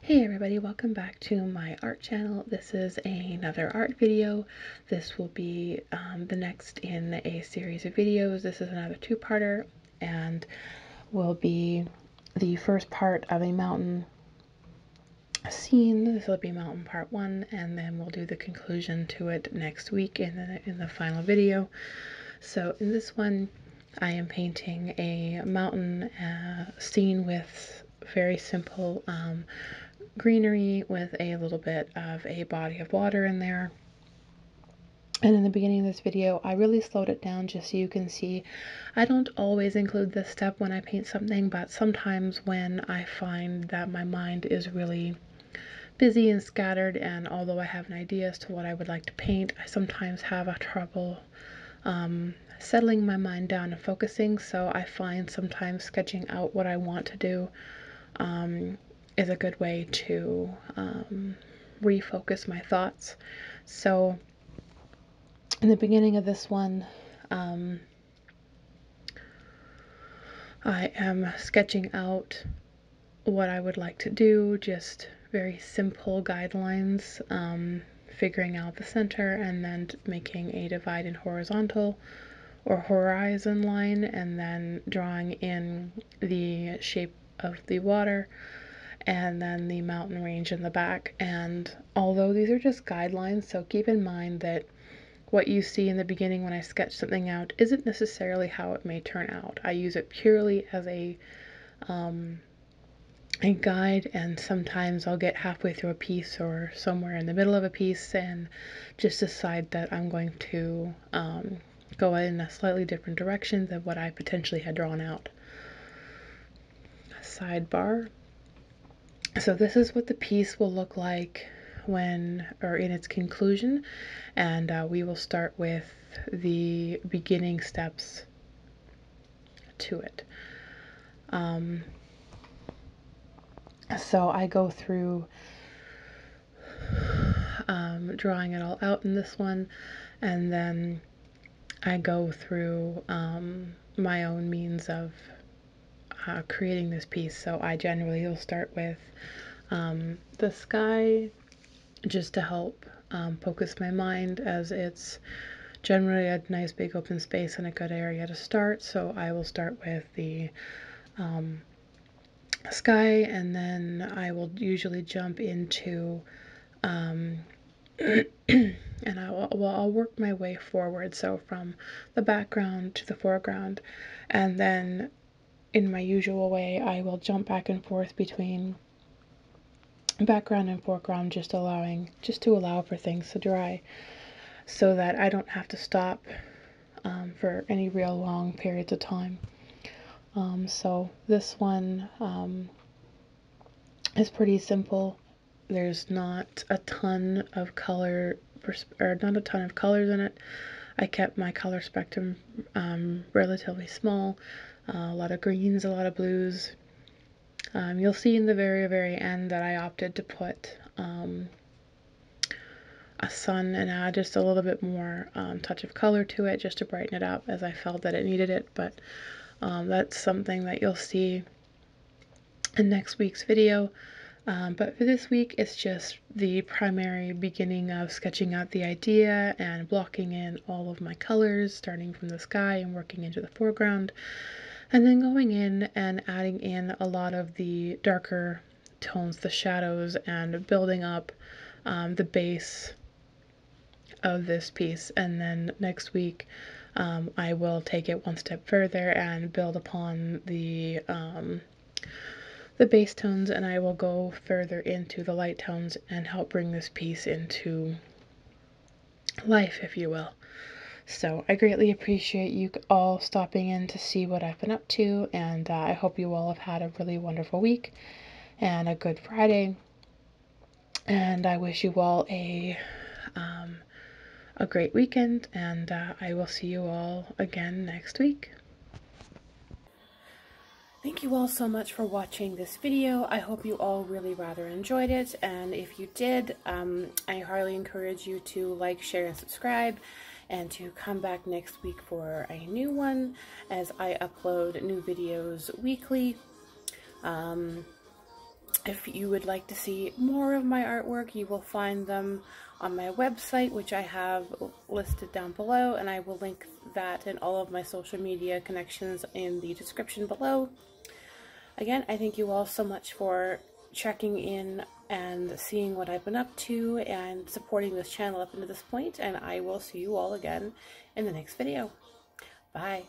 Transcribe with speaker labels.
Speaker 1: Hey everybody, welcome back to my art channel. This is another art video. This will be the next in a series of videos. This is another two-parter and will be the first part of a mountain scene. This will be mountain part 1, and then we'll do the conclusion to it next week in the final video. So in this one, I am painting a mountain scene with very simple greenery with a little bit of a body of water in there. And in the beginning of this video, I really slowed it down just so you can see. I don't always include this step when I paint something, but sometimes when I find that my mind is really busy and scattered, and although I have an idea as to what I would like to paint, I sometimes have a trouble settling my mind down and focusing. So I find sometimes sketching out what I want to do is a good way to refocus my thoughts. So in the beginning of this one, I am sketching out what I would like to do, just very simple guidelines, figuring out the center and then making a divide in horizontal or horizon line, and then drawing in the shape of the water and then the mountain range in the back. And although these are just guidelines, so keep in mind that what you see in the beginning when I sketch something out isn't necessarily how it may turn out. I use it purely as a guide, and sometimes I'll get halfway through a piece or somewhere in the middle of a piece and just decide that I'm going to go in a slightly different direction than what I potentially had drawn out. Sidebar. So this is what the piece will look like when, or in its conclusion, and we will start with the beginning steps to it. So I go through drawing it all out in this one, and then I go through my own means of creating this piece. So I generally will start with the sky, just to help focus my mind, as it's generally a nice big open space and a good area to start. So I will start with the sky, and then I will usually jump into and I'll work my way forward, so from the background to the foreground, and then in my usual way I will jump back and forth between background and foreground, just to allow for things to dry, so that I don't have to stop for any real long periods of time. So this one is pretty simple. There's not a ton of color, or not a ton of colors in it. I kept my color spectrum relatively small. A lot of greens, a lot of blues. You'll see in the very end that I opted to put a sun and add just a little bit more touch of color to it, just to brighten it up, as I felt that it needed it. But that's something that you'll see in next week's video. But for this week, it's just the primary beginning of sketching out the idea and blocking in all of my colors, starting from the sky and working into the foreground, and then going in and adding in a lot of the darker tones, the shadows, and building up the base of this piece. And then next week I will take it one step further and build upon the base tones, and I will go further into the light tones and help bring this piece into life, if you will. So I greatly appreciate you all stopping in to see what I've been up to, and I hope you all have had a really wonderful week and a good Friday, and I wish you all a great weekend, and I will see you all again next week. Thank you all so much for watching this video. I hope you all really rather enjoyed it, and if you did, I highly encourage you to like, share, and subscribe, and to come back next week for a new one, as I upload new videos weekly. If you would like to see more of my artwork, you will find them on my website, which I have listed down below, and I will link that and all of my social media connections in the description below. Again, I thank you all so much for checking in and seeing what I've been up to and supporting this channel up into this point, and I will see you all again in the next video. Bye.